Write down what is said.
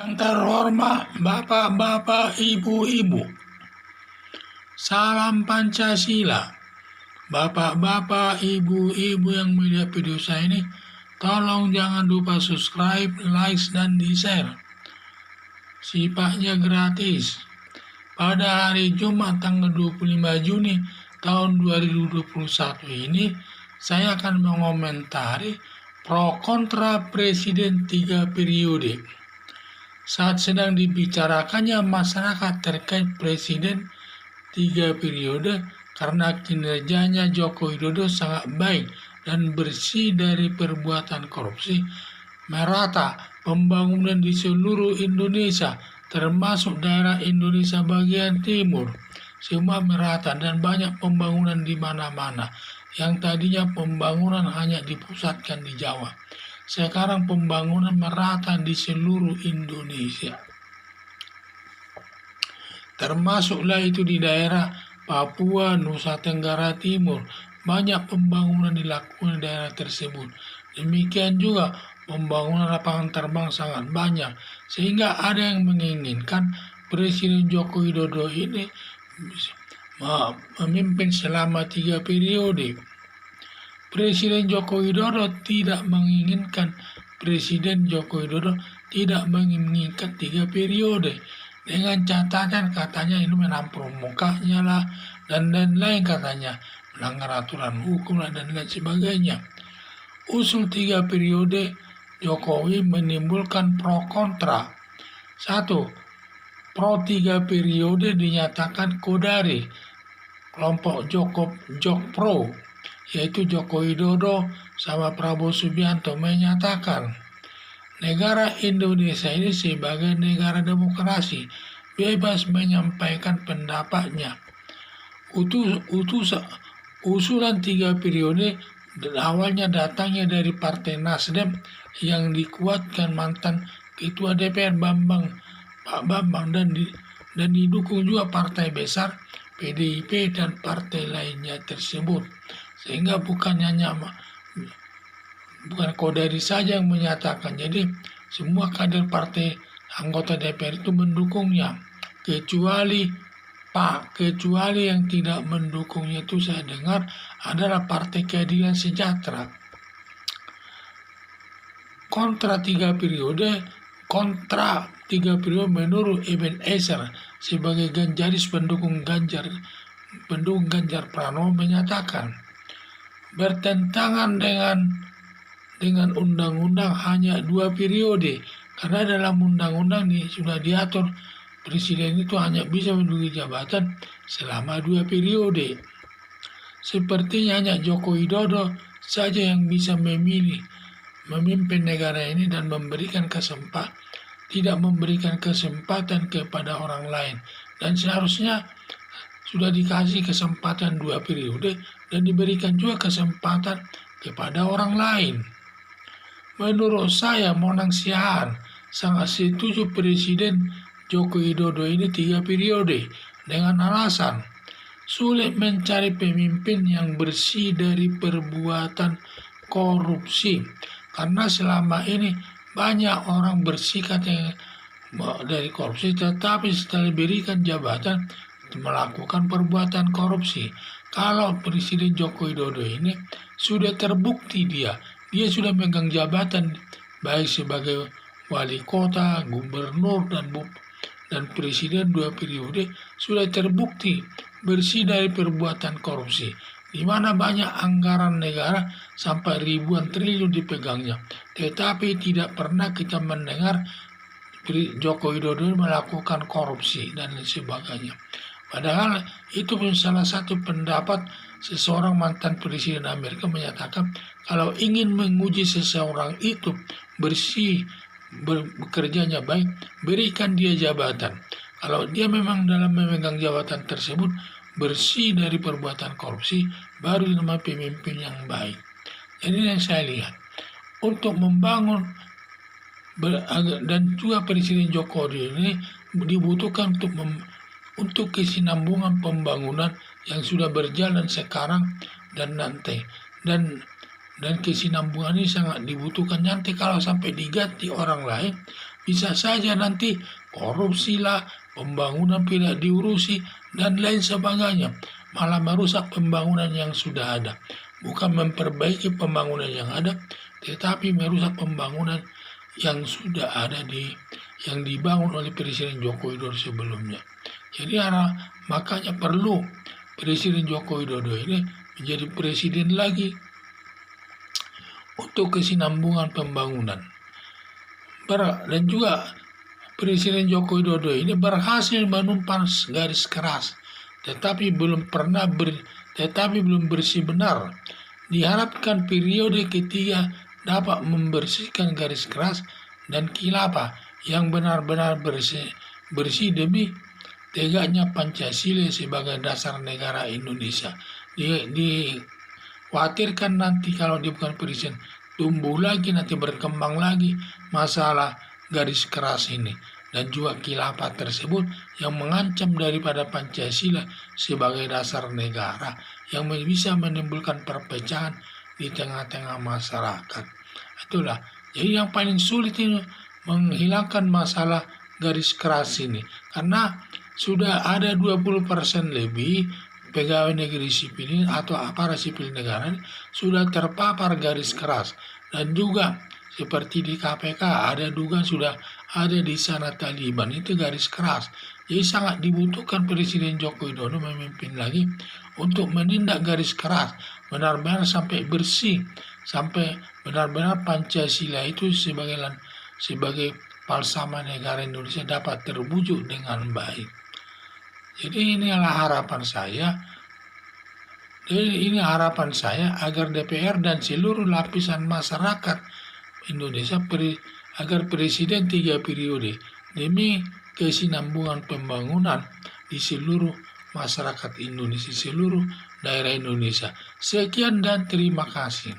Yang terhormat Bapak-bapak, Ibu-ibu, salam Pancasila. Bapak-bapak, Ibu-ibu yang melihat video saya ini, tolong jangan lupa subscribe, like, dan di-share. Sifatnya gratis. Pada hari Jumat tanggal 25 Juni tahun 2021 ini, saya akan mengomentari pro kontra Presiden 3 periode. Saat sedang dibicarakannya masyarakat terkait Presiden 3 periode karena kinerjanya Joko Widodo sangat baik dan bersih dari perbuatan korupsi, merata pembangunan di seluruh Indonesia, termasuk daerah Indonesia bagian timur, semua merata dan banyak pembangunan di mana-mana. Yang tadinya pembangunan hanya dipusatkan di Jawa, sekarang pembangunan merata di seluruh Indonesia. Termasuklah itu di daerah Papua, Nusa Tenggara Timur, banyak pembangunan dilakukan di daerah tersebut. Demikian juga pembangunan lapangan terbang sangat banyak, sehingga ada yang menginginkan Presiden Joko Widodo ini memimpin selama 3 periode. Presiden Joko Widodo tidak menginginkan tidak menginginkan 3 periode. Dengan catatan katanya ini menampung mukanya lah, dan lain-lain katanya, melanggar aturan hukum lah, dan lain sebagainya. Usul 3 periode Jokowi menimbulkan pro kontra. 1. Pro 3 periode dinyatakan Kodari, kelompok Jokpro, yaitu Joko Widodo sama Prabowo Subianto, menyatakan negara Indonesia ini sebagai negara demokrasi, bebas menyampaikan pendapatnya. Usulan 3 periode awalnya datangnya dari Partai Nasdem yang dikuatkan mantan Ketua DPR Pak Bambang, dan didukung juga partai besar PDIP dan partai lainnya tersebut. Sehingga bukan Kodari saja yang menyatakan, jadi semua kader partai anggota DPR itu mendukungnya, kecuali yang tidak mendukungnya itu saya dengar adalah Partai Keadilan Sejahtera. Kontra 3 periode menurut Eben Ezer sebagai Ganjaris pendukung Ganjar Pranowo menyatakan bertentangan dengan undang-undang hanya 2 periode, karena dalam undang-undang ini sudah diatur presiden itu hanya bisa menduduki jabatan selama 2 periode. Sepertinya hanya Joko Widodo saja yang bisa memilih memimpin negara ini dan tidak memberikan kesempatan kepada orang lain, dan seharusnya sudah dikasih kesempatan 2 periode dan diberikan juga kesempatan kepada orang lain. Menurut saya, Monang Siahaan sangat setuju Presiden Joko Widodo ini 3 periode dengan alasan sulit mencari pemimpin yang bersih dari perbuatan korupsi, karena selama ini banyak orang bersih katanya dari korupsi, tetapi setelah diberikan jabatan melakukan perbuatan korupsi. Kalau Presiden Joko Widodo ini sudah terbukti dia sudah megang jabatan baik sebagai wali kota, gubernur, dan presiden 2 periode, sudah terbukti bersih dari perbuatan korupsi, di mana banyak anggaran negara sampai ribuan triliun dipegangnya, tetapi tidak pernah kita mendengar Joko Widodo melakukan korupsi dan lain sebagainya. Padahal itu pun salah satu pendapat seseorang mantan presiden Amerika menyatakan kalau ingin menguji seseorang itu bersih, bekerjanya baik, berikan dia jabatan. Kalau dia memang dalam memegang jabatan tersebut bersih dari perbuatan korupsi, baru nama pemimpin yang baik. Jadi yang saya lihat, untuk membangun dan juga Presiden Jokowi ini dibutuhkan untuk kesinambungan pembangunan yang sudah berjalan sekarang dan nanti, dan kesinambungan ini sangat dibutuhkan. Nanti kalau sampai diganti orang lain, bisa saja nanti korupsi lah, pembangunan tidak diurusi, dan lain sebagainya. Malah merusak pembangunan yang sudah ada. Bukan memperbaiki pembangunan yang ada, tetapi merusak pembangunan yang sudah ada yang dibangun oleh Presiden Joko Widodo sebelumnya. Jadi makanya perlu Presiden Joko Widodo ini menjadi presiden lagi untuk kesinambungan pembangunan. Dan juga Presiden Joko Widodo ini berhasil menumpas garis keras, tetapi belum bersih benar. Diharapkan periode ketiga dapat membersihkan garis keras dan khilafah yang benar-benar bersih demi tegaknya Pancasila sebagai dasar negara Indonesia. Dikhawatirkan nanti kalau dia bukan presiden, tumbuh lagi, nanti berkembang lagi masalah garis keras ini. Dan juga khilafah tersebut yang mengancam daripada Pancasila sebagai dasar negara yang bisa menimbulkan perpecahan di tengah-tengah masyarakat. Itulah. Jadi yang paling sulit ini menghilangkan masalah garis keras ini. Karena sudah ada 20% lebih pegawai negeri sipil ini atau aparat sipil negara ini sudah terpapar garis keras. Dan juga seperti di KPK ada dugaan sudah ada di sana Taliban, itu garis keras. Jadi sangat dibutuhkan Presiden Joko Widodo memimpin lagi untuk menindak garis keras, benar-benar sampai bersih, sampai benar-benar Pancasila itu sebagai palsama negara Indonesia dapat terwujud dengan baik. Jadi inilah harapan saya. Ini harapan saya agar DPR dan seluruh lapisan masyarakat Indonesia agar presiden 3 periode demi kesinambungan pembangunan di seluruh masyarakat Indonesia, seluruh daerah Indonesia. Sekian dan terima kasih.